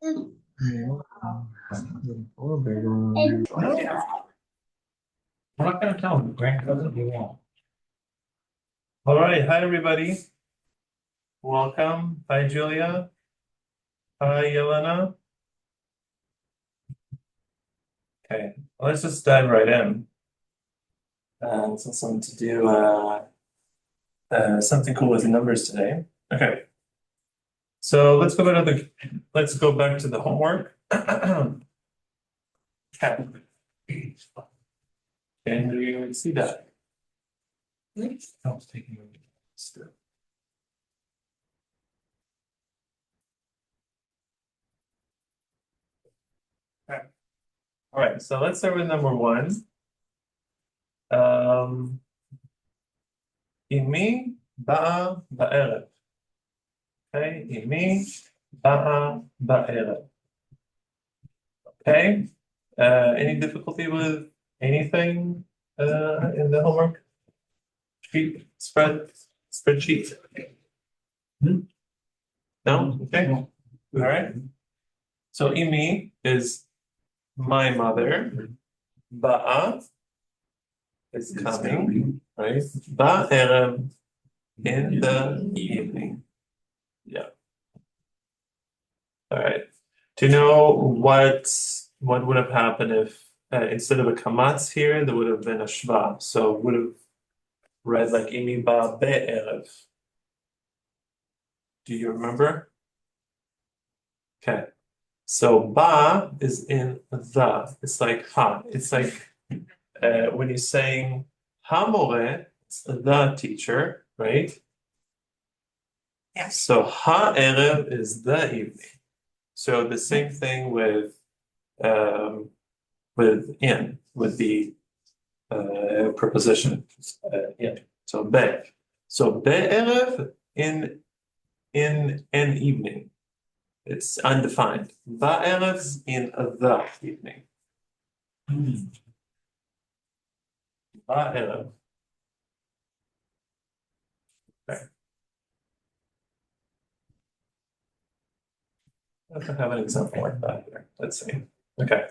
We're not gonna tell him, Grant doesn't, you won't. All right, hi everybody. Welcome. Hi Julia. Hi Yelena. Okay, let's just dive right in. Since I'm to do something cool with the numbers today. Okay. So let's go back to the homework. Okay. Can you see that? I was taking a Okay. All right, so let's start with number one. Imi ba'a ba'erev. Okay, Imi ba'a ba'erev. Okay. Any difficulty with anything in the homework? Spreadsheet? No? Okay. All right. So Imi is my mother. Ba'a is coming, right? Ba'erev in the evening. Yeah. All right. Do you know what would have happened if instead of a kamatz here, there would have been a shva? So would have read like Imi ba be'erev. Do you remember? Okay. So ba is in the. It's like ha. It's like when you're saying hamore, it's the teacher, right? Yeah. So ha'erev is the evening. So the same thing with in, with the preposition in. So be. So be'erev in an evening. It's undefined. Ba'erev in the evening. Ba'erev. Okay. I don't have an example like that here. Let's see. Okay.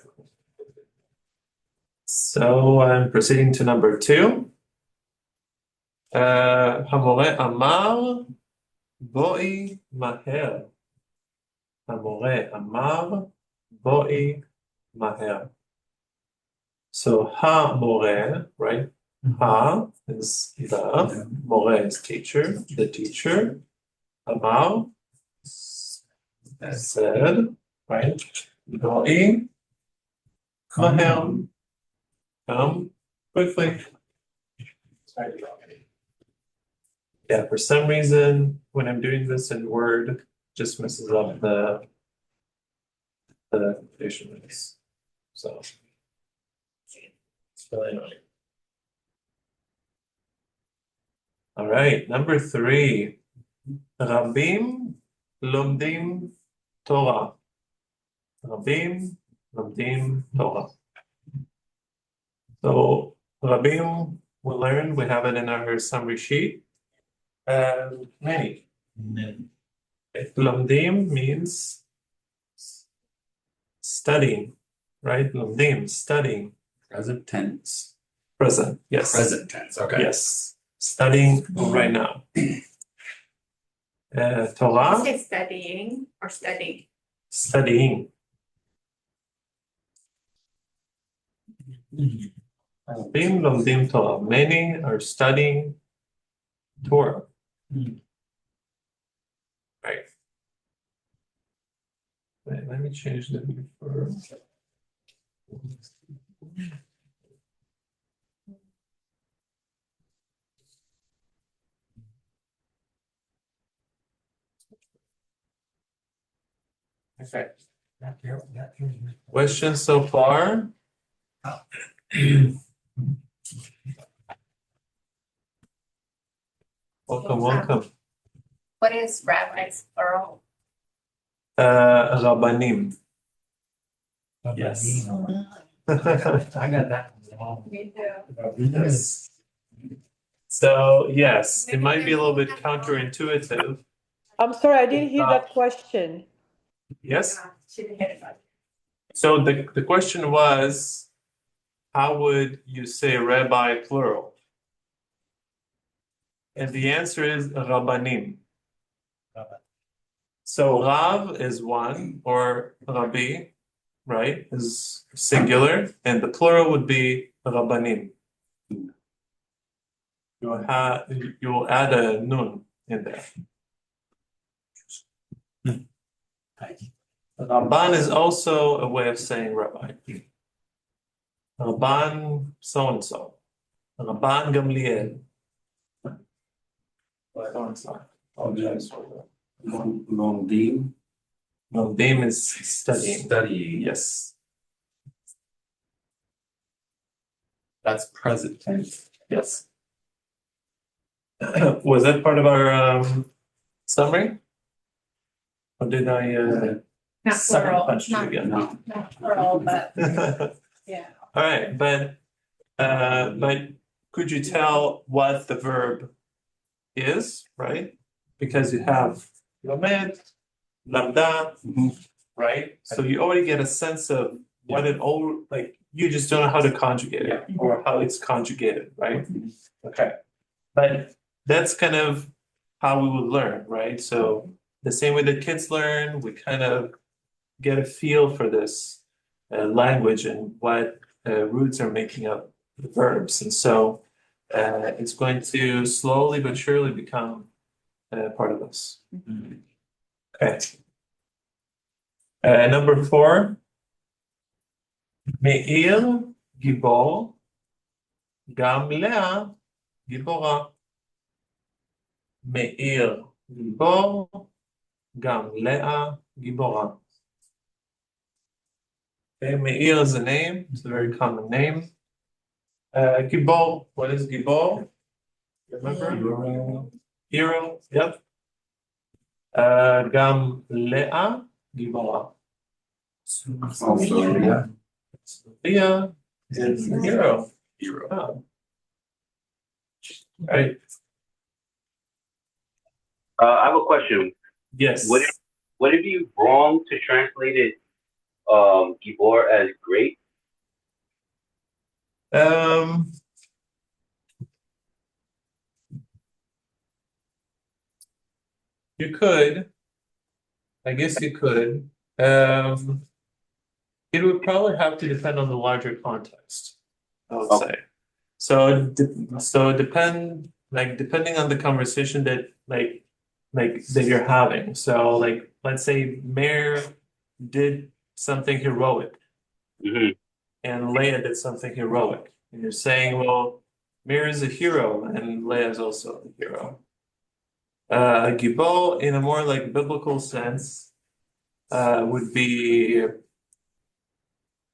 So I'm proceeding to number two. Hamore amar boi maher. Hamore amar boi maher. So ha-more, right? Ha is the, more is teacher, the teacher. Amar said, right? Boi maher. Come quickly. Yeah, for some reason, when I'm doing this in Word, just messes up the dictionaries. So it's really annoying. All right, number three. Rabim lomdim Torah. Rabim lomdim Torah. So Rabim, we learned, we have it in our summary sheet. Many. Lomdim means studying, right? Lomdim, studying. Present tense. Present, yes. Present tense, okay. Yes, studying right now. Torah. Is it studying or study? Studying. Rabim lomdim Torah. Many are studying Torah. Right. Wait, let me change the before. Okay. Questions so far? Welcome. What is rabbis plural? Rabbanim. Yes. I got that. Me too. Yes. So yes, it might be a little bit counterintuitive. I'm sorry, I didn't hear that question. Yes. She didn't hit it. So the question was, how would you say rabbi plural? And the answer is rabbanim. So Rav is one, or Rabbi, right, is singular, and the plural would be Rabbanim. You will add a nun in there. Rabban is also a way of saying rabbi. Rabban so and so. Rabban Gamliel. So. Apologize for that. Lomdim. Lomdim is studying. Studying. Yes. That's present tense. Yes. Was that part of our summary? Or did I Not sucker plural, punch you not, again? No. not plural, but yeah. All right, but could you tell what the verb is, right? Because you have lamed, lamda, right? So you already get a sense of what it all like. You just don't know how to conjugate it or how it's conjugated, right? Okay, but that's kind of how we would learn, right? So the same way that kids learn, we kind of get a feel for this language and what roots are making up the verbs, and so it's going to slowly but surely become part of us. Okay. Number 4, Meir Gibor, Gam Lea Gibora. Meir Gibor, Gam Lea Gibora. Okay, Meir is a name, it's a very common name. Gibor, what is Gibor? Remember? Hero, yep. Gam Lea Gibora. Also, yeah. Leah is a hero. Hero. Oh. Right. I have a question. Yes. Would it be wrong to translate it Gibor as great? You could. I guess you could. It would probably have to depend on the larger context, I would Okay. say. So depending on the conversation that that you're having. So like let's say Mayor did something heroic hmm and Leia did something heroic. And you're saying, well, Mir is a hero and Leia is also a hero. Gibor, in a more like biblical sense, would be,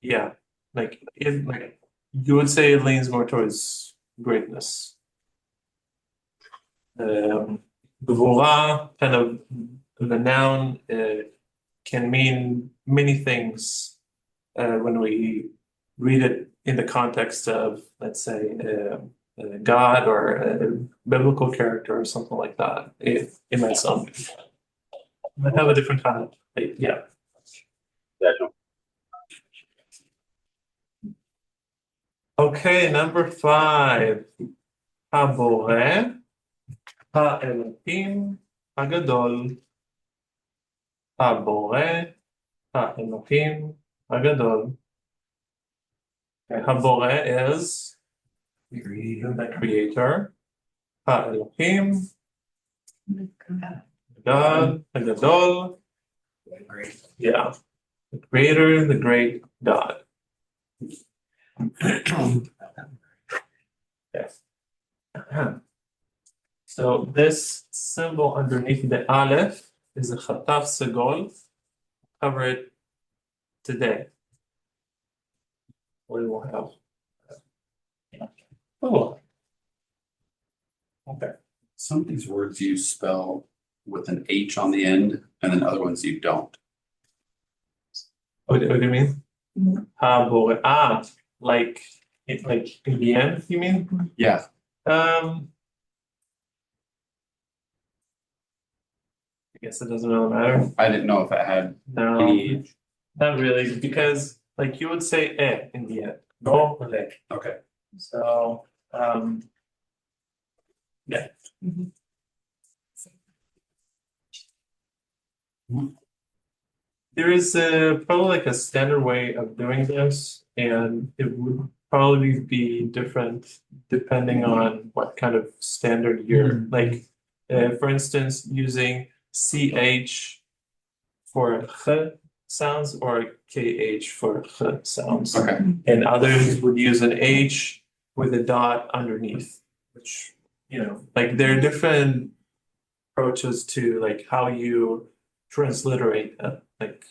yeah, like you would say it leans more towards greatness. Gvura, kind of the noun, can mean many things when we read it in the context of, let's say, God or a biblical character or something like that. It might sound, might have a different kind of, yeah. Gotcha. Okay, number 5. הבורא, האלוקים הגדול. הבורא, האלוקים הגדול. Okay, הבורא is the creator. האלוקים, God, הגדול. Yeah, the creator, the great God. Yes. So this symbol underneath the aleph is a chataf segol. Cover it today. We will have. Oh. Okay. Some of these words you spell with an H on the end, and then other ones you don't. What do you mean? Habore. Like in the end, you mean? Yeah. I guess it doesn't really matter. I didn't know if it had No. any Not really, because like you would say in the end. No, le. Okay. So, yeah. There is probably like a standard way of doing this, and it would probably be different depending on what kind of standard you're like. For instance, using CH for ch sounds or KH for ch sounds. Okay. And others would use an H with a dot underneath, which, like there are different approaches to like how you transliterate like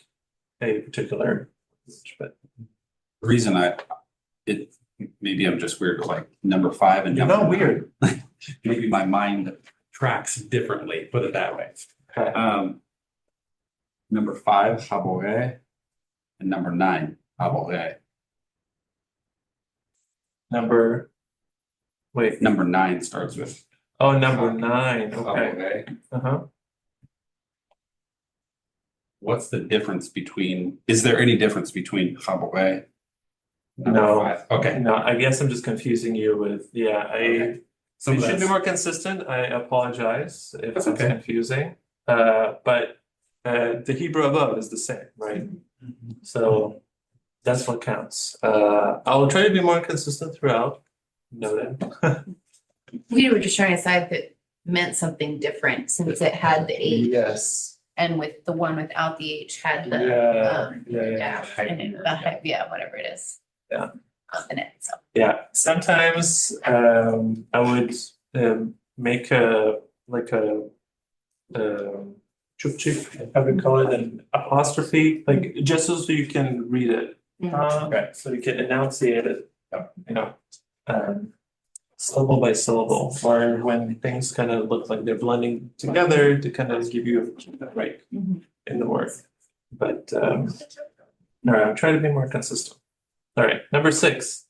a particular language, but The reason it, maybe I'm just weird, but like number 5 and you're number not weird. maybe my mind tracks differently, put it that way. Okay. Number 5, habore, and number 9, habore. Wait, Number 9 starts with oh, number 9, okay. habore. Uh-huh. What's the difference between, is there any difference between habore? No. Okay. No, I guess I'm just confusing you with, Okay. Some we of should be that's, more consistent. I apologize if That's it's okay. confusing. But the Hebrew above is the same, right? So that's what counts. I'll try to be more consistent throughout. Noted. We were just trying to decide if it meant something different since it had the H Yes. and with the one without the H had the Yeah. dash and it, whatever it is. Yeah. Consonant, so. Yeah, sometimes I would make a chupchik, how we call it, an apostrophe, like just so you can read it. Okay. So you can enunciate it, Yep. syllable by syllable, or when things kind of look like they're blending together to kind of give you a break in the word. But all right, I'm trying to be more consistent. All right, number 6.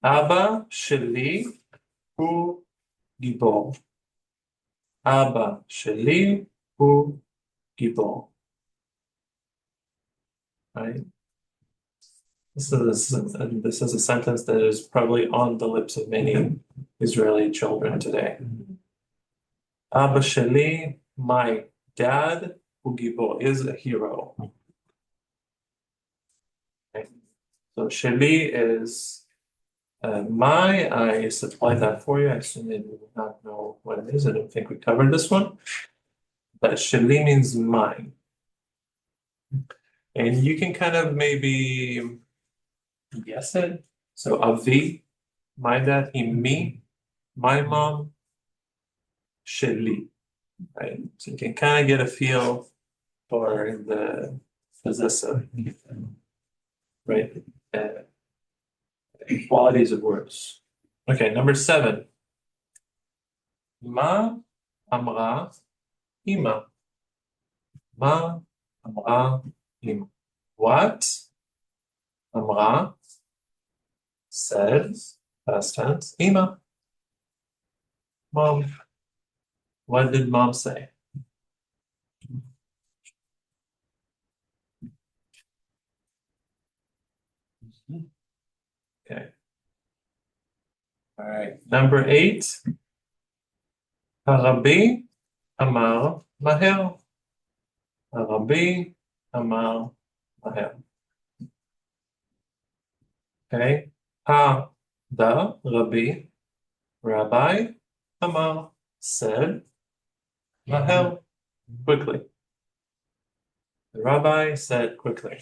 Abba sheli hu gibor. Abba sheli hu gibor. Right? This is a sentence that is probably on the lips of many Israeli children today. Abba sheli, my dad, hu gibor, is a hero. Okay. So sheli is I supplied that for you. I assume you do not know what it is. I don't think we covered this one. But sheli means mine. And you can kind of maybe guess it. So avi, my dad, me, my mom, sheli. Right? So you can kind of get a feel for the possessive, right? Qualities of words. Okay, number 7. Ma amra ima. Ma amra ima. What amra said, past tense, ima. Mom. What did mom say? Okay. All right. Number 8. Harabi amar maher. Harabi amar maher. Okay. Ha da Rabbi, Rabbi amar said maher, quickly. The rabbi said quickly.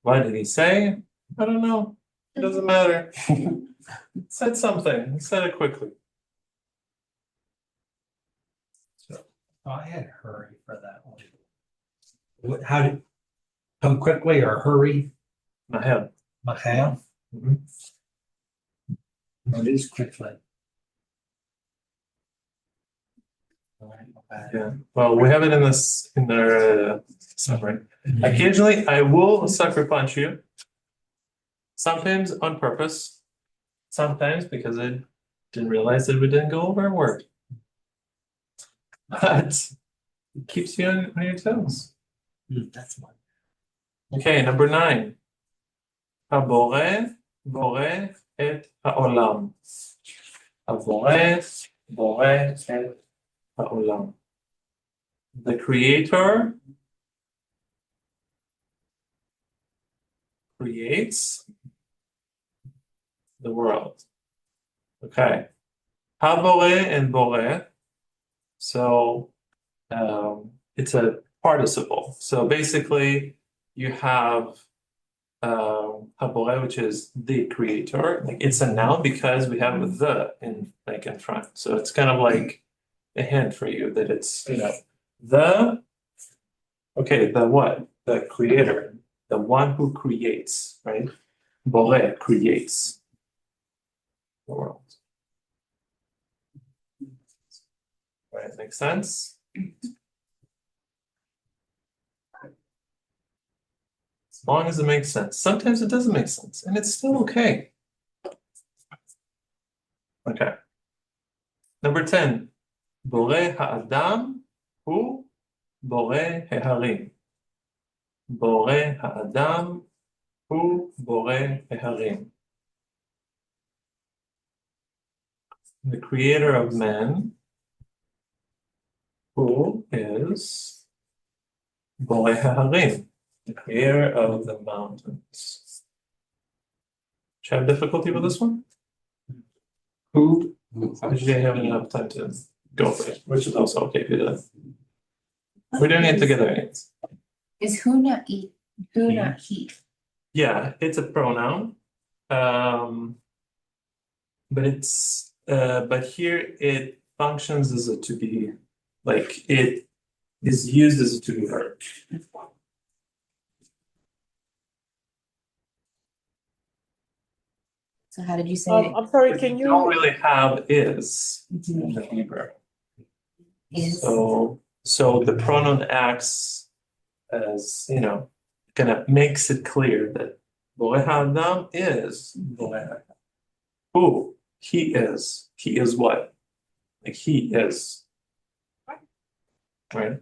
What did he say? I don't know. It doesn't matter. Said something. He said it quickly. Oh, I had hurry for that one. How did, come quickly or hurry? Maher. Mahal? Mhm. It is quickly. Yeah. Well, we have it in their summary. Occasionally, I will sucker punch you. Sometimes on purpose. Sometimes because I didn't realize that we didn't go over a word. But it keeps you on your toes. That's one. Okay, number 9. הבורא בורא את העולם. הבורא בורא את העולם. The creator creates the world. Okay. Habore and bore. So it's a participle. So basically you have habore, which is the creator. Like it's a noun because we have the in front. So it's kind of like a hint for you that it's, the the what? The creator, the one who creates, right? Bore creates the world. Right, makes sense? As long as it makes sense. Sometimes it doesn't make sense, and it's still okay. Okay. Number 10. בורא האדם הוא בורא ההרים. בורא האדם הוא בורא ההרים. The creator of man, who is בורא ההרים, the creator of the mountains. Do you have difficulty with this one? Who? Did you have enough time to go for it? Which is also okay if you did. We're doing it together. Is who not eat, who not he? Yeah, it's a pronoun. But here it functions as a to be, like it is used as a to be verb. So how did you say it? I'm sorry, But can you don't you, really have is in the Hebrew. Is. So the pronoun acts as, kind of makes it clear that Borei Ha'adam is Borei. Who? He is. He is what? Like he is. Right?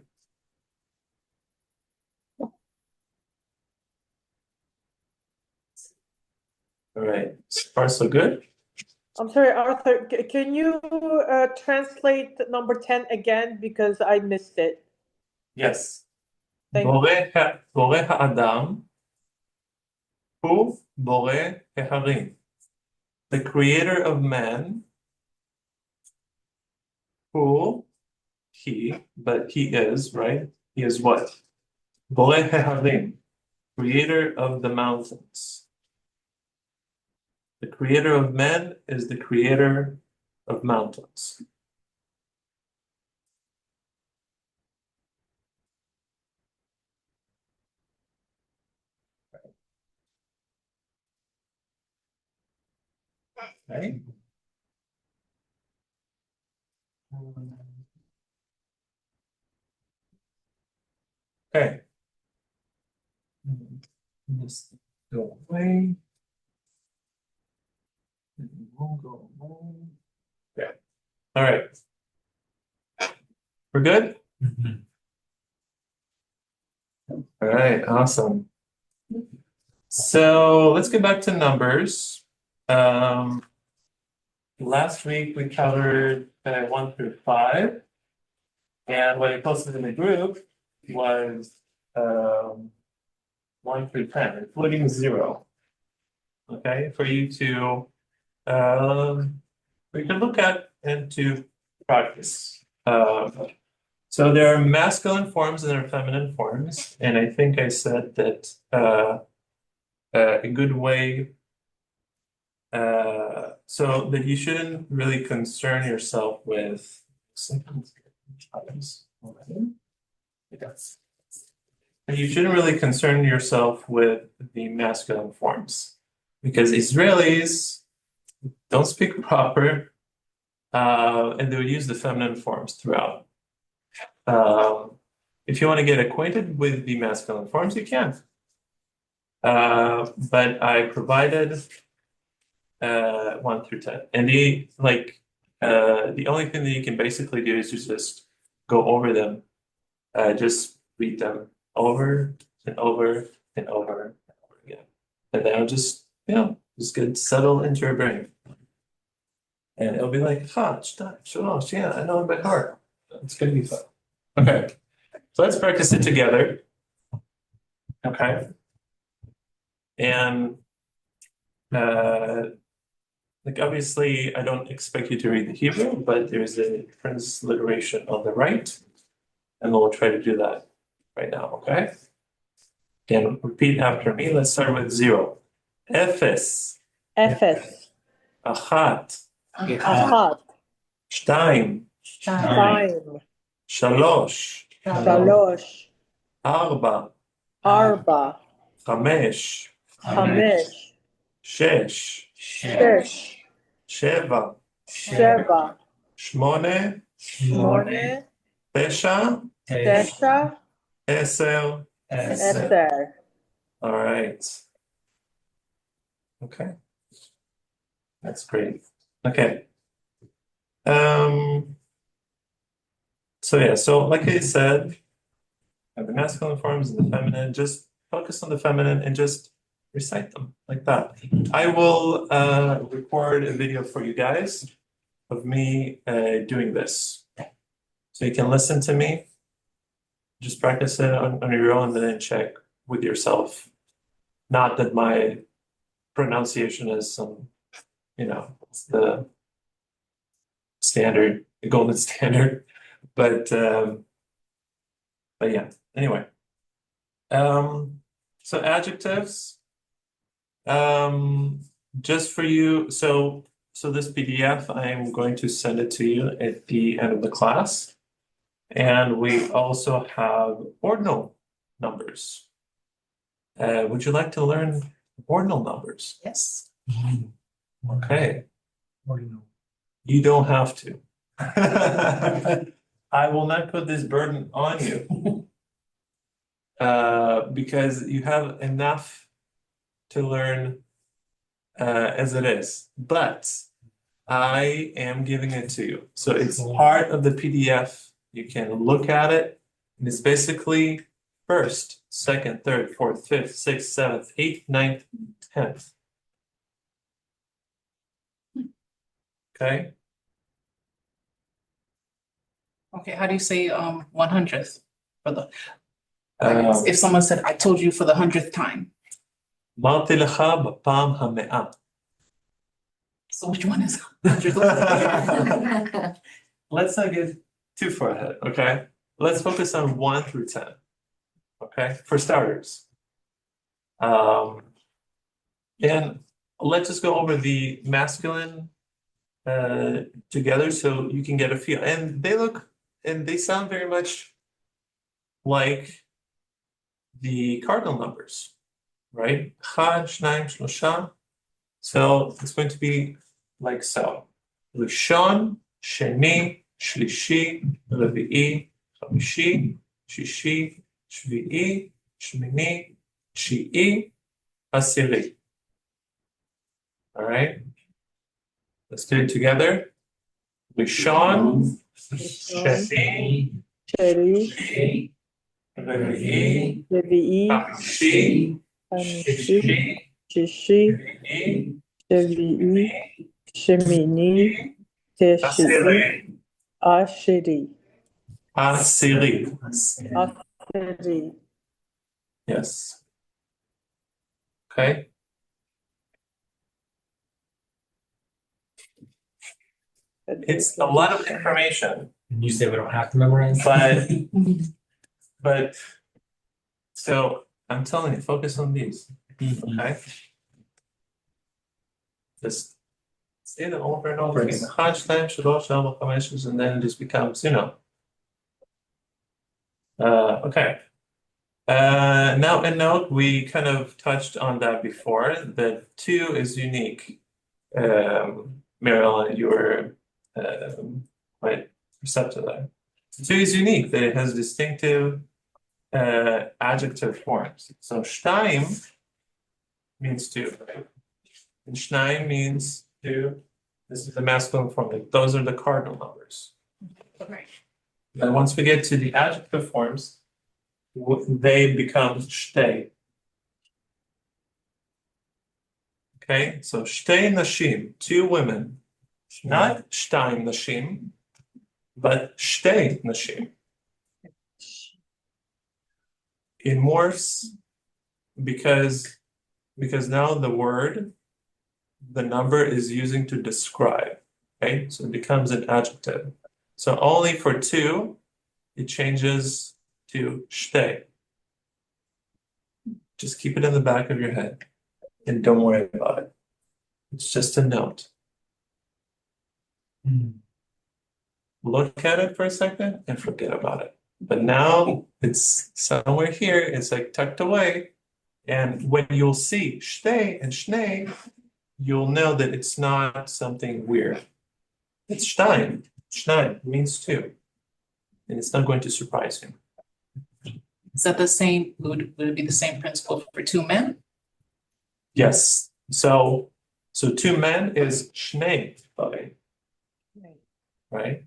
All right. So far, so good. I'm sorry, Arthur, can you translate number 10 again because I missed it? Yes. Thank Borei Ha'adam hu Borei Harim. The creator of man, who but he is, right? He is what? Borei Harim, creator of the mountains. The creator of men is the creator of mountains. Okay. Okay. Just go away. It won't go away. Okay. All right. We're good? All right, awesome. So let's get back to numbers. Last week we covered 1 through 5, and what I posted in the group was 1 through 10, including 0. Okay, for you to look at and to practice. So there are masculine forms and there are feminine forms, and I think I said that a good way so that you shouldn't really concern yourself with and you shouldn't really concern yourself with the masculine forms because Israelis don't speak proper and they would use the feminine forms throughout. If you want to get acquainted with the masculine forms, you can. But I provided 1 through 10. And the only thing that you can basically do is just go over them. Just read them over and over and over again. And then it'll just, just get settled into your brain. And it'll be like, ha, shalosh, yeah, I know it by heart. It's gonna be fun. Okay, so let's practice it together. Okay. And like obviously I don't expect you to read the Hebrew, but there's a transliteration on the right, and we'll try to do that right now, okay? And repeat after me. Let's start with 0. Efes, אפס, Achat, אחת, Shtaim, שתיים, Shalosh, שלוש, Arba, 4, Chamesh, 5, Shesh, 6, Sheva, 7, Shmone, 8, Tesha, 9, Eser. 10. All right. Okay. That's great. Okay. So like I said, have the masculine forms and the feminine, just focus on the feminine and just recite them like that. I will record a video for you guys of me doing this. So you can listen to me, just practice it on your own and then check with yourself. Not that my pronunciation is some, it's the standard, the golden standard, but yeah. Anyway, so adjectives, just for you. So this PDF, I'm going to send it to you at the end of the class, and we also have ordinal numbers. Would you like to learn ordinal numbers? Yes. Okay. Ordinal. You don't have to. I will not put this burden on you because you have enough to learn as it is. But I am giving it to you. So it's part of the PDF. You can look at it. And it's basically first, second, third, fourth, fifth, sixth, seventh, eighth, ninth, 10th. Okay. Okay, how do you say 100th for the Um, if someone said I told you for the 100th time? אמרתי לך בפעם המאה. So which one is 100th? Let's not get too far ahead, okay? Let's focus on 1 through 10, okay? For starters. And let's just go over the masculine together so you can get a feel. And they sound very much like the cardinal numbers, right? Chad, Shnaim, Shlosha. So it's going to be like so. Rishon, Sheni, Shlishi, Revi'i, Chamishi, Shishi, Shvi'i, Shmini, Shi'i, Asiri. All right? Let's do it together. Rishon, Sheni, שלי, Revi'i, רביעי, Chamishi, חמישי, Shishi, שישי, Revi'i, שביעי, שמיני, תשיעי, Asiri. עשירי, Asiri. עשירי. Yes. Okay. It's a lot of information, And you say we don't have to memorize? but so I'm telling you, focus on these. Okay. Just say them over and over again. Chad, Shtaim, Shalosh, Arba, Chamesh, and then it just becomes, okay. Now a note, we kind of touched on that before. The 2 is unique. Marilyn, you were quite receptive there. 2 is unique, that it has distinctive adjective forms. So Shtaim means 2, right? And Shnaim means 2. This is the masculine form. Like, those are the cardinal numbers. Right. And once we get to the adjective forms, they become shtei. Okay, so shtei nashim, two women. Not shtayim nashim, but shtei nashim. It morphs because now the number is using to describe. Okay, so it becomes an adjective. So only for two, it changes to shtei. Just keep it in the back of your head and don't worry about it. It's just a note. Look at it for a second and forget about it. But now it's somewhere here, it's like tucked away. And when you'll see shtei and shnei, you'll know that it's not something weird. It's shtayim. Shtayim means two. And it's not going to surprise you. Is that the same, would it be the same principle for two men? Yes. So two men is shnei bavim, right?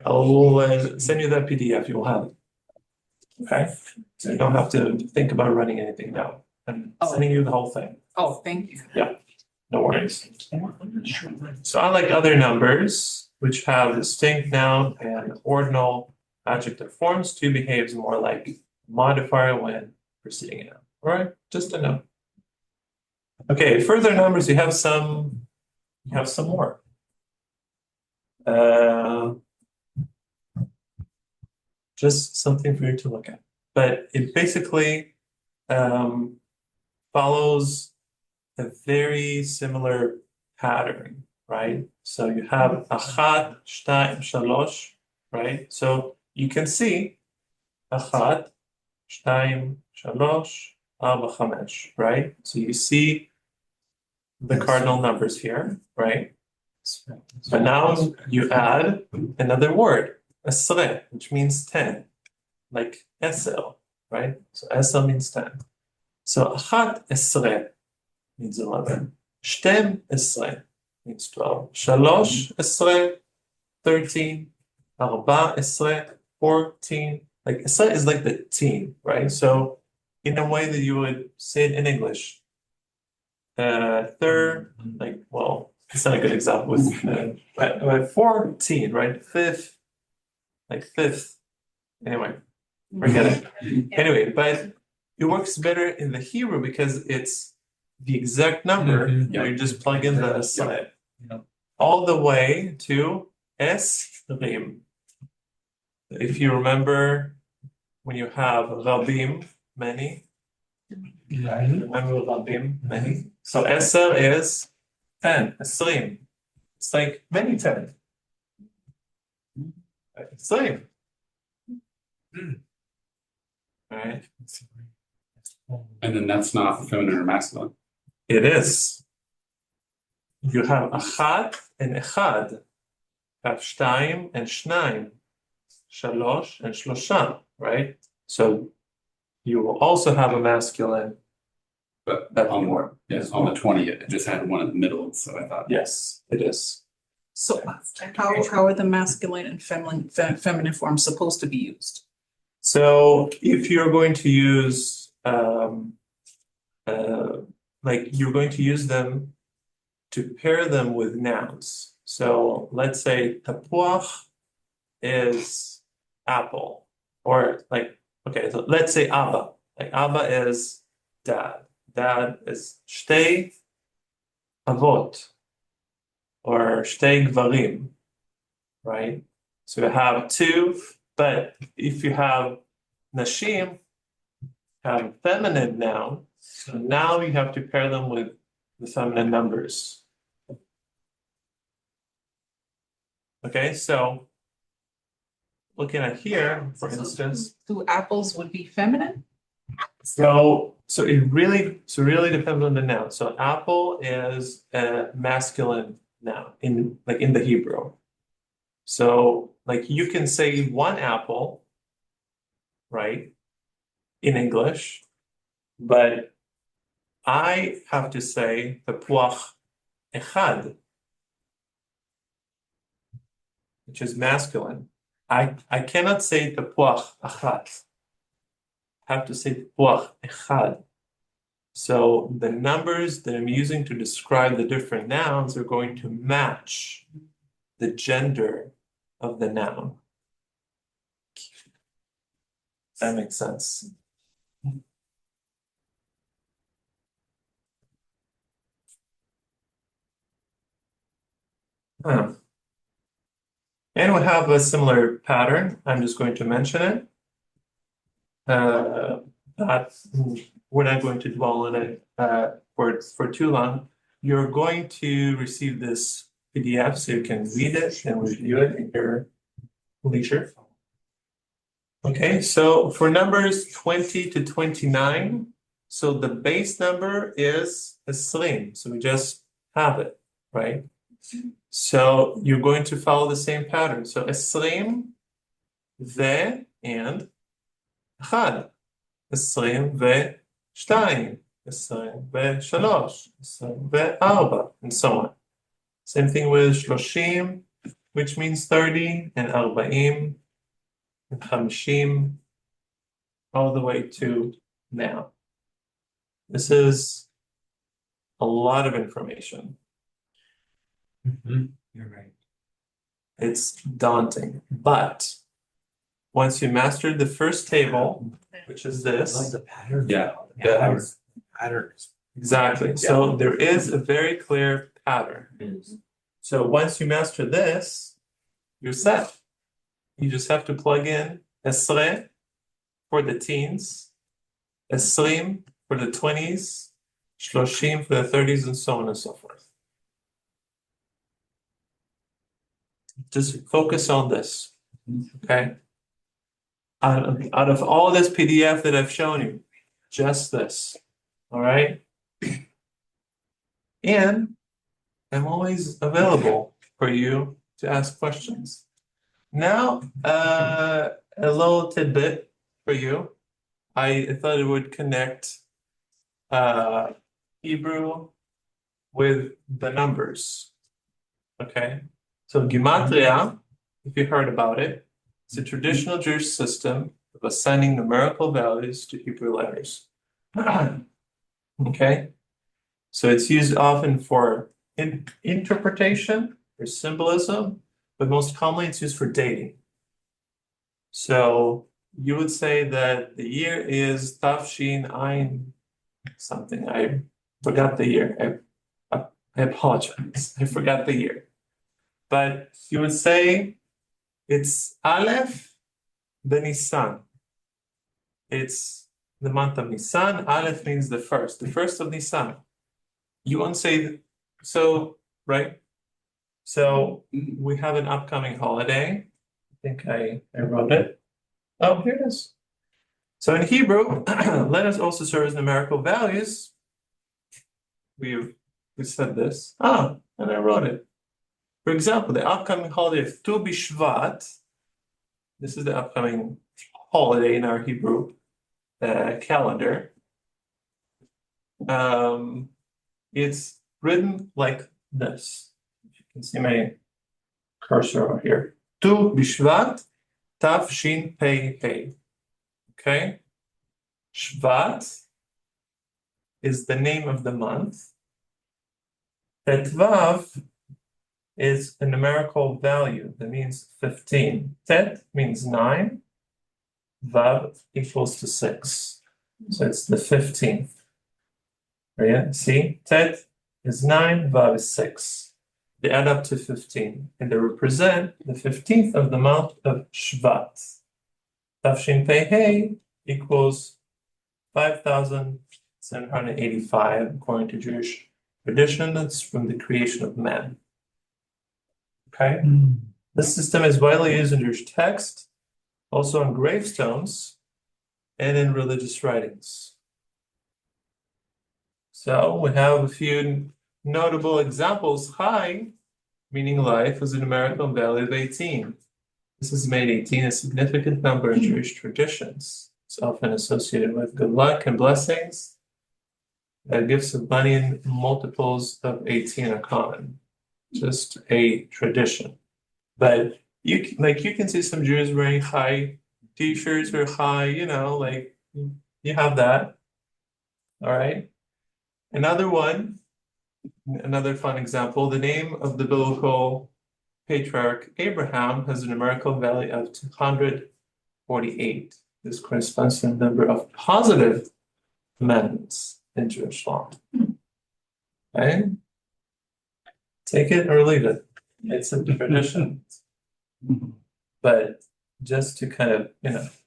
I'll send you that PDF, you'll have it. Okay? So you don't have to think about running anything down. I'm sending you the whole thing. Oh, thank you. No worries. So unlike other numbers, which have distinct noun and ordinal adjective forms, two behaves more like modifier when preceding a noun. All right, just a note. Okay, further numbers, you have some more. Just something for you to look at. But it basically follows a very similar pattern, right? So you have achat, shtayim, shalosh, right? So you can see achat, shtayim, shalosh, arba, chamesh, right? So you see the cardinal numbers here, right? But now you add another word, esrei, which means 10, like esel, right? So esel means 10. So achat esrei means 11. Shtem esrei means 12. Shalosh esrei, 13. Arba esrei, 14. Like esrei is like the teen, right? So in a way that you would say it in English. Third, like, well, it's not a good example with but 14, right? Fifth, like fifth. Anyway, forget it. Anyway, but it works better in the Hebrew because it's the exact number. Yeah. You just plug in the side Yeah. all the way to esrim. If you remember when you have rabim, many, remember rabim, many. So eser is 10, esrim. It's like many 10. Esrim. All right. And then that's not feminine or masculine. It is. You have achat and echad. You have shtayim and shnayim. Shalosh and shlosha, right? So you will also have a masculine But everywhere. yes, on the 20, it just had one in the middle, so I thought. Yes, it is. So how are the masculine and feminine forms supposed to be used? So if you're going to use like you're going to use them to pair them with nouns. So let's say tapuach is apple, or like, okay, so let's say Abba. Like Abba is dad. Dad is shtei avot, or shtei gvarim, right? So you have two, but if you have nashim, have feminine noun, so now you have to pair them with the feminine numbers. Okay, so looking at here, for instance, Two apples would be feminine? so it really depends on the noun. So apple is a masculine noun in the Hebrew. So like you can say one apple, right, in English, but I have to say tapuach echad, which is masculine. I cannot say tapuach achat. have to say tipuach echad. So the numbers that I'm using to describe the different nouns are going to match the gender of the noun. That makes sense. Huh. And we have a similar pattern. I'm just going to mention it. That we're not going to dwell on it for too long. You're going to receive this PDF so you can read it and review it in your leisure. Okay, so for numbers 20 to 29, so the base number is a slim, so we just have it, right? So you're going to follow the same pattern. So a slim, ve, and אחד, 22, 23, 24, and so on. Same thing with 30, which means 30, and 40, and 50, all the way to now. This is a lot of information. You're right. It's daunting, but once you mastered the first table, which is I like this, the pattern. Yeah. Patterns. exactly. So there is a very clear pattern. So once you master this, you're set. You just have to plug in esre for the teens, esrim for the 20s, shloshim for the 30s, and so on and so forth. Just focus on this, okay? Out of all this PDF that I've shown you, just this, all right? And I'm always available for you to ask questions. Now, a little tidbit for you. I thought it would connect Hebrew with the numbers. Okay, so Gematria, if you heard about it, it's a traditional Jewish system of assigning numerical values to Hebrew letters. Okay, so it's used often for interpretation or symbolism, but most commonly it's used for dating. So you would say that the year is Tafshin Ein something. I forgot the year. I apologize. I forgot the year. But you would say it's Aleph Benisan. It's the month of Nisan. Aleph means the first of Nisan. You won't say so, right? So we have an upcoming holiday. I think I wrote it. Oh, here it is. So in Hebrew, letters also serve as numerical values. We said this. And I wrote it. For example, the upcoming holiday of Tu B'Shvat. This is the upcoming holiday in our Hebrew calendar. It's written like this. You can see my cursor over here. Tu B'Shvat Tav Shin Pei Pei. Okay? Shvat is the name of the month. Tetvav is a numerical value that means 15. Tet means 9. Vav equals to 6. So it's the 15th. Right? See? Tet is 9, Vav is 6. They add up to 15. And they represent the 15th of the month of Shvat. Tafshin Pei Hey equals 5,785 according to Jewish tradition. That's from the creation of man. Okay? This system is widely used in Jewish text, also on gravestones, and in religious writings. So we have a few notable examples. Chai, meaning life, is a numerical value of 18. This has made 18 a significant number in Jewish traditions. It's often associated with good luck and blessings. Gifts of money in multiples of 18 are common. Just a tradition. But you can see some Jews wearing high t-shirts or high, you have that. All right. Another one, another fun example, the name of the biblical patriarch Abraham has a numerical value of 248. This corresponds to the number of positive amendments in Jewish law. Okay? Take it or leave it. It's a tradition. But just to kind of,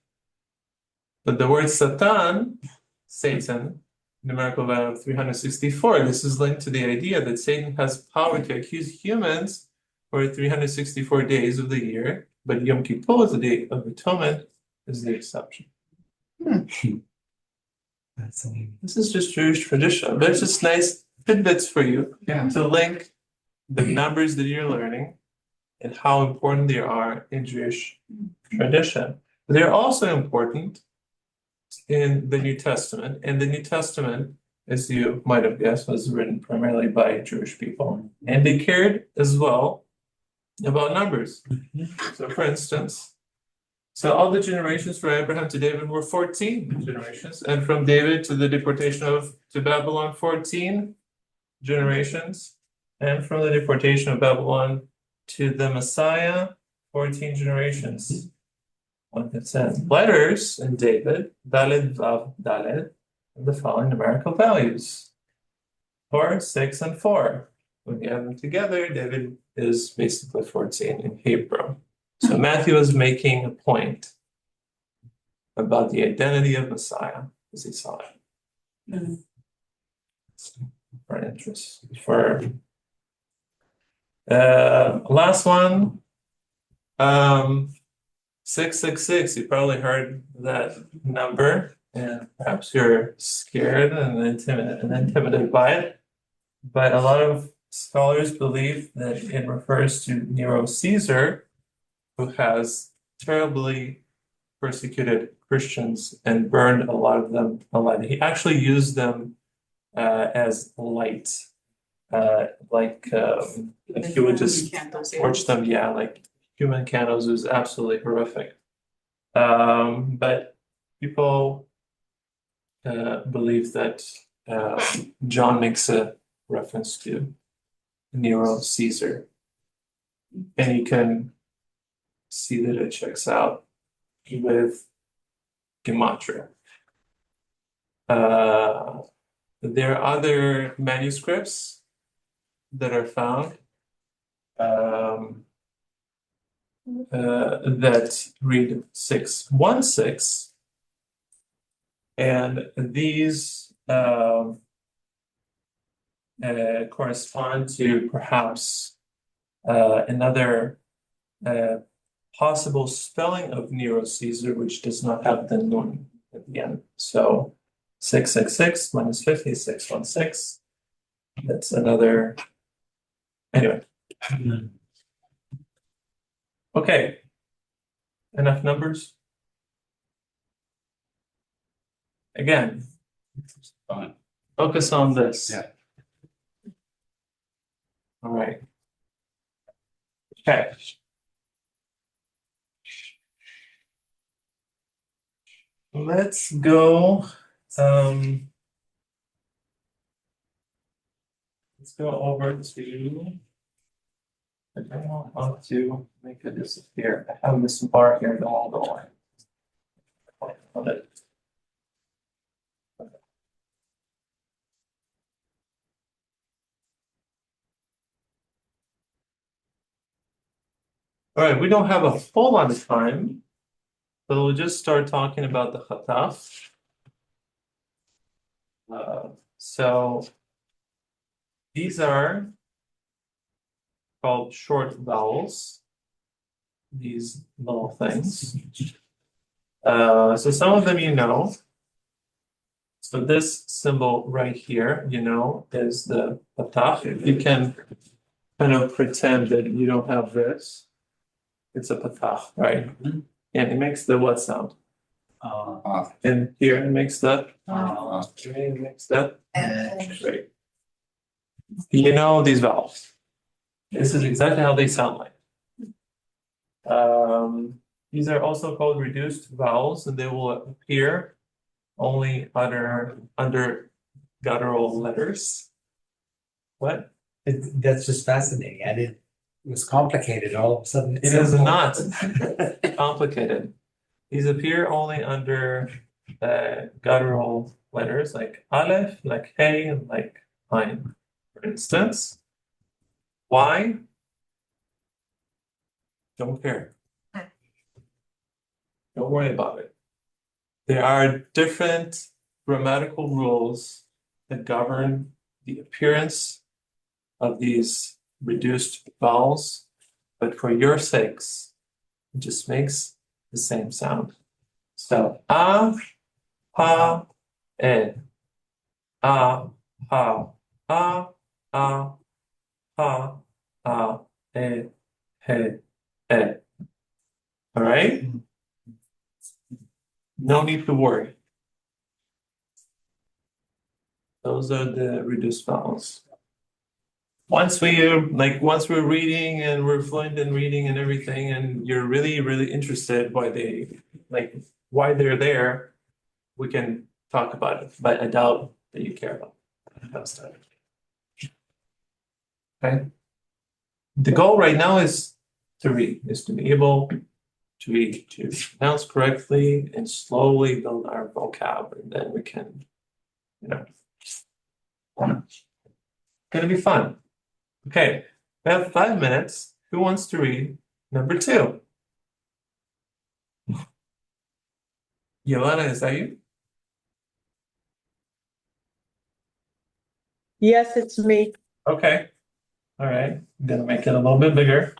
but the word Satan, Satan, numerical value of 364, this is linked to the idea that Satan has power to accuse humans for 364 days of the year, but Yom Kippur, the Day of Atonement, is the exception. This is just Jewish tradition, but it's just nice tidbits for you to link the numbers that you're learning and how important they are in Jewish tradition. They're also important in the New Testament, and the New Testament, as you might have guessed, was written primarily by Jewish people, and they cared as well about numbers. So, for instance, all the generations from Abraham to David were 14 generations, and from David to the deportation to Babylon, 14 generations, and from the deportation of Babylon to the Messiah, 14 generations. One that says letters in David, Daled, Vav, Daled, and the following numerical values: 4, 6, and 4. When you add them together, David is basically 14 in Hebrew. So Matthew is making a point about the identity of Messiah as he saw it. For interest. Last one, 666. You probably heard that number, and perhaps you're scared and intimidated by it. But a lot of scholars believe that it refers to Nero Caesar, who has terribly persecuted Christians and burned a lot of them alive. He actually used them as light, like he would just torch them, like human candles. It was absolutely horrific. But people believe that John makes a reference to Nero Caesar, and you can see that it checks out with gematria. There are other manuscripts that are found that read 616, and these correspond to perhaps another possible spelling of Nero Caesar, which does not have the nun at the end. So 666 minus 50 is 616. That's another. Anyway. Okay. Enough numbers? Again, Fine. focus on this. Yeah. All right. Okay. Let's go. Let's go over to. I don't know how to make it disappear. I have this bar here that I'll go on it. All right, we don't have a whole lot of time, but we'll just start talking about the chataf. So these are called short vowels, these little things. So some of them you know. So this symbol right here, is the patach. You can kind of pretend that you don't have this. It's a patach, right? And it makes the what sound? And here it makes the it makes that. Right. You know these vowels. This is exactly how they sound like. These are also called reduced vowels, and they will appear only under guttural letters. What? That's just fascinating. I didn't, it was complicated. All of a sudden. It is not complicated. These appear only under guttural letters like aleph, like hey, and like ein. For instance, why? Don't care. Don't worry about it. There are different grammatical rules that govern the appearance of these reduced vowels, but for your sakes, it just makes the same sound. So a, pa, e, a, ha, a, ha, a, e, he, e. All right? No need to worry. Those are the reduced vowels. Once we're reading and we're fluent in reading and everything, and you're really, really interested why they're there, we can talk about it. But I doubt that you care about that kind of stuff. Okay. The goal right now is to read, is to be able to read, to pronounce correctly and slowly build our vocab, and then we can, gonna be fun. Okay, we have 5 minutes. Who wants to read number 2? Yolanda, is that you? Yes, it's me. Okay. All right. I'm gonna make it a little bit bigger.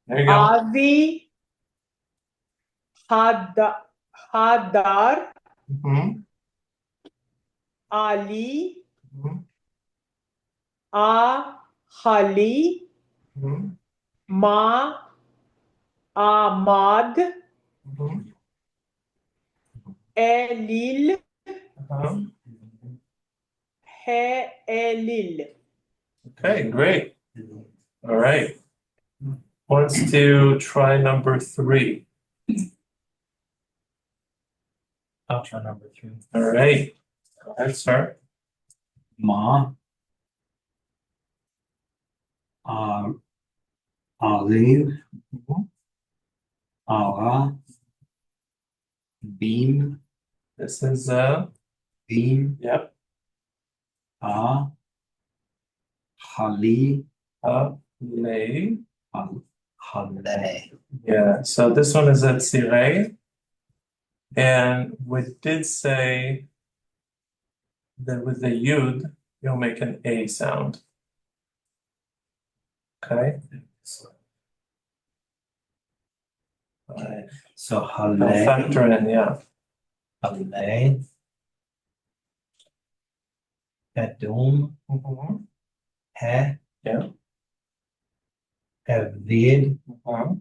There you go. Avi Hadar Mhm, Ali mhm, Ahali mhm, Ma Ahmad mhm, Elil uh-huh. He Elil. Okay, great. All right. Wants to try number 3. I'll try number 3. All right. Go ahead, sir. Ma. Olive. Mhm. Ara. Beam. This is Beam. yep. Hali. Lay. Hale. Yeah, so this one is a tzirei. And we did say that with the yud, you'll make an A sound. Okay? All right. So I'll Hale. factor in, yeah. Hale. Hedum. Mhm. He. Yeah. Evid. Uh-huh.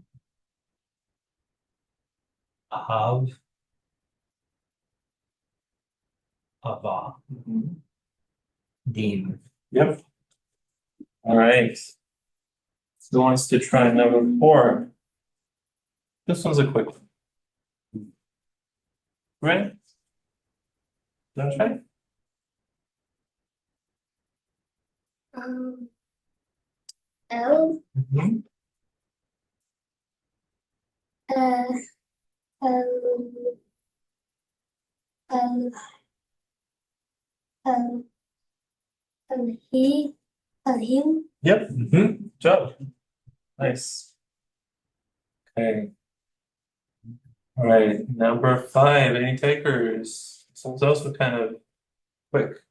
Av. Ava. Mhm. Dim. Yep. All right. Who wants to try number 4? This one's a quick one. Right? Don't try? L Mhm. L L L he him Yep. Good job. Nice. Okay. All right. Number 5. Any takers? This one's also kind of quick.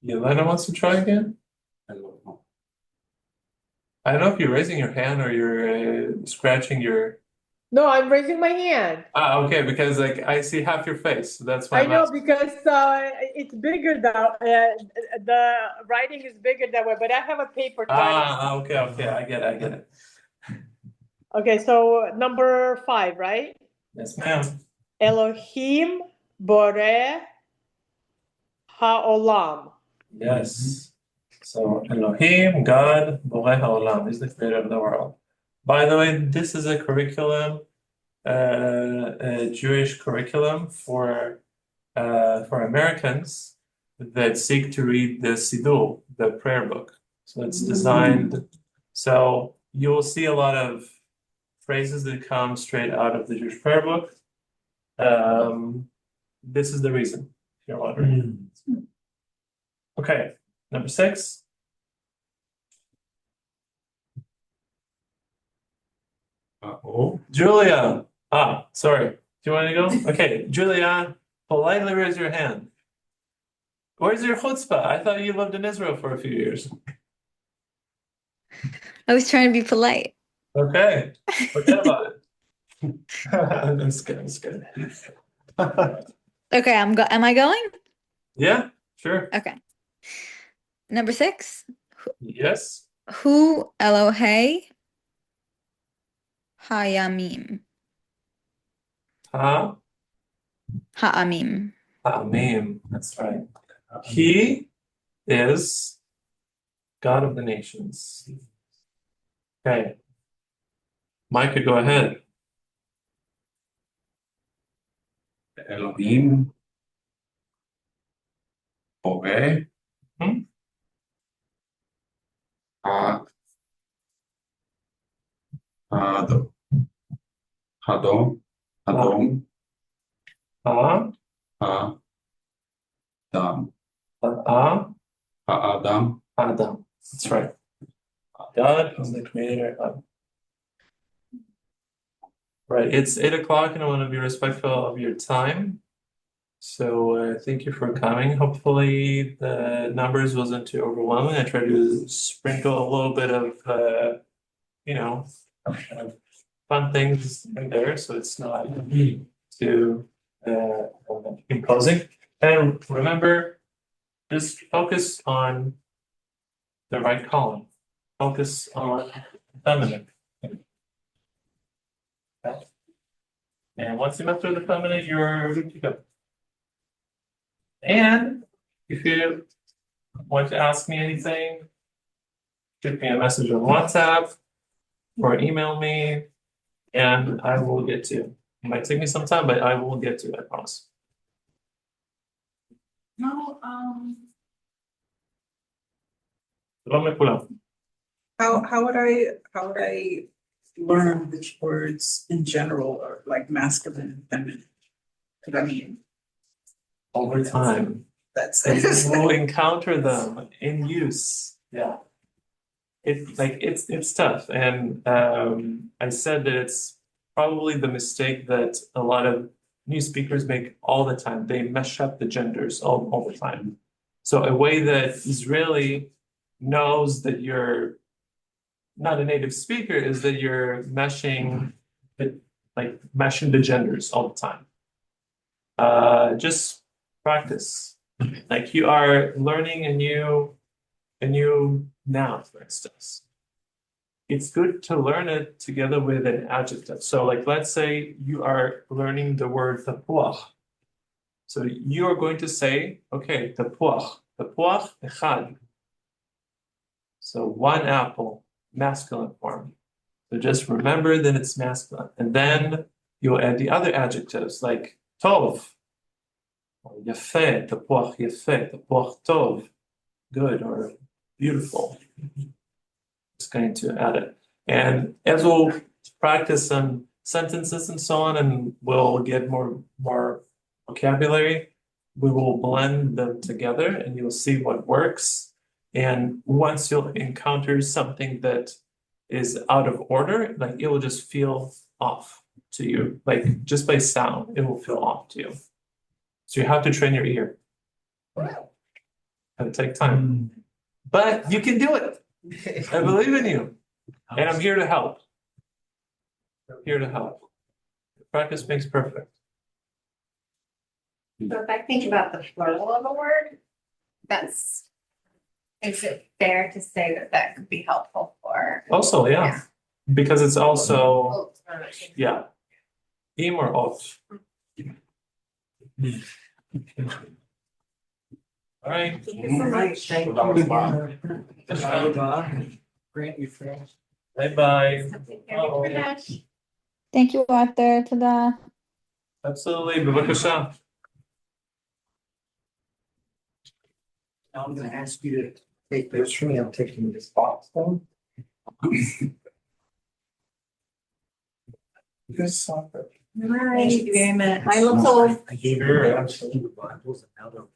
Yelena wants to try again? I don't know. I don't know if you're raising your hand or you're scratching your. No, I'm raising my hand. Okay, because I see half your face, so that's why I I'm know asking. because it's bigger now. The writing is bigger that way, but I have a paper try. Okay, I get it. Okay, so number 5, right? Yes, ma'am. Elohim Boreh Haolam. Yes. So Elohim, God, Borei Haolam is the creator of the world. By the way, this is a curriculum a Jewish curriculum for Americans that seek to read the Siddur, the prayer book. So it's designed, so you'll see a lot of phrases that come straight out of the Jewish prayer book. This is the reason, if you're wondering. Okay, number 6. Uh-oh. Julia. Sorry. Do you want to go? Okay, Julia, politely raise your hand. Where's your chutzpah? I thought you lived in Israel for a few years. I was trying to be polite. Okay, forget about it. I'm just kidding, I'm just kidding. Okay, am I going? Yeah, sure. Okay. Number 6. Yes. Hu Elohei Hayamim. Ha, Ha'amim. Amim. That's right. He is God of the nations. Okay. Micah, go ahead. Elohim. Bore. Hmm? Hadom. Hadom. Hadom. Ha, Adam. Ha, Adam. Adam. That's right. God is the creator of. Right, it's 8 o'clock and I want to be respectful of your time. So thank you for coming. Hopefully the numbers wasn't too overwhelming. I tried to sprinkle a little bit of, you know, fun things in there, so it's not too imposing. And remember, just focus on the right column. Focus on feminine. Okay. And once you master the feminine, you're good to go. And if you want to ask me anything, shoot me a message on WhatsApp or email me, and I will get to you. It might take me some time, but I will get to it, I promise. No, שלום לכולם. how would I learn which words in general are like masculine and feminine? 'Cause I mean, Over time, that's you will encounter them in use. Yeah. It's tough. And I said that it's probably the mistake that a lot of new speakers make all the time. They mesh up the genders all the time. So a way that Israeli knows that you're not a native speaker is that you're meshing the genders all the time. Just practice. Like you are learning a new noun, for instance. It's good to learn it together with an adjective. So like let's say you are learning the word tapuach. So you are going to say, okay, tapuach echad. So one apple, masculine form. So just remember that it's masculine. And then you'll add the other adjectives like tov, or yafeh, tapuach yafeh, tapuach tov, good or beautiful. Just going to add it. And as we'll practice some sentences and so on, and we'll get more vocabulary, we will blend them together and you'll see what works. And once you'll encounter something that is out of order, like it will just feel off to you. Like just by sound, it will feel off to you. So you have to train your ear. It'll take time. But you can do it. I believe in you. And I'm here to help. I'm here to help. Practice makes perfect. So if I think about the plural of a word, is it fair to say that that could be helpful for? Also, yeah. Because it's also, Oh, yeah. Im or ot. All right. Thank you so much. Grant you first. Bye bye. Take care of your dash. Thank you, Arthur. תודה. Absolutely, בבקשה. Now I'm gonna ask you to take this for me. I'm taking this box down. Good soccer. Thank you very much. I gave her absolute Bibles and now they're